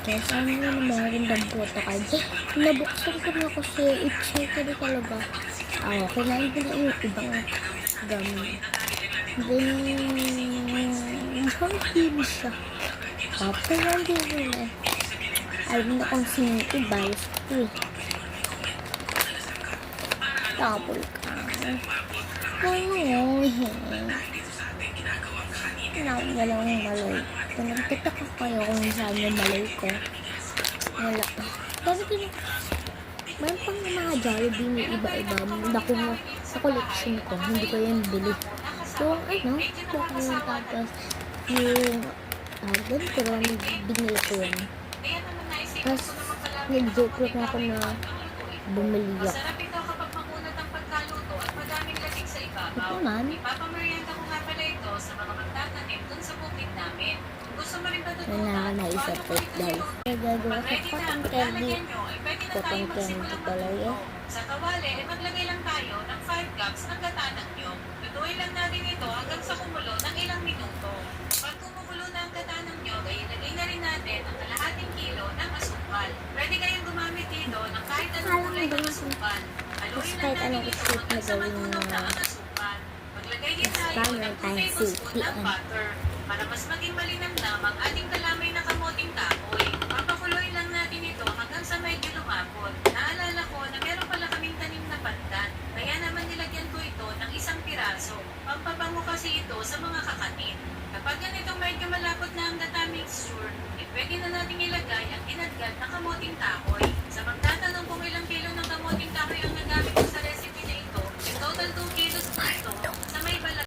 Kaya saan mo na magandang protocol. Nabuksan ko na kasi i-check ko na talaga. Kinain ko na yung ibang gum. Then, mukhang kiwi siya. Tapos hindi ko na. Alam na kung sino ito, bias ko eh. Double ka. Dalawang malay. Nagtataka kayo kung saan yung malay ko. Wala. Dami ko na. Mayroon pang mga Jollibee may iba-iba. Naku mo sa collection ko. Hindi ko yung bili. So, baka yun tapos yung doon ko lang binili ko yun. Tapos, nag-joke lang ako na bumili ako. Ito man. Ipapamerienda ko nga pala ito sa mga magtatanim dun sa bukid namin. Gusto mo rin ba ito? Naisip ko dahil. Gagawa ko cotton candy. Cotton candy talaga. Sa kawali, maglagay lang tayo ng 5 cups ng gata ng niyog. Lutuin lang natin ito hanggang sa kumulo ng ilang minuto. Pag kumukulo na ang gata ng niyog, ay ilagay na rin natin ang kalahating kilo ng asukal. Pwede kayong gumamit dito ng kahit anong kulay ng asukal. Haluin lang natin ito hanggang sa matunaw na ang asukal. Maglagay din tayo ng 2 tablespoon ng butter para mas maging malinamnam ang ating kalamay na kamoting kahoy. Papakuloyin lang natin ito hanggang sa medyo lumapot. Naalala ko na meron pala kaming tanim na pandan, kaya naman nilagyan ko ito ng isang piraso. Pampabango kasi ito sa mga kakanin. Kapag ganitong medyo malapot na ang gata mixture, pwede na natin ilagay ang inadgad na kamoting kahoy. Sa magtatanim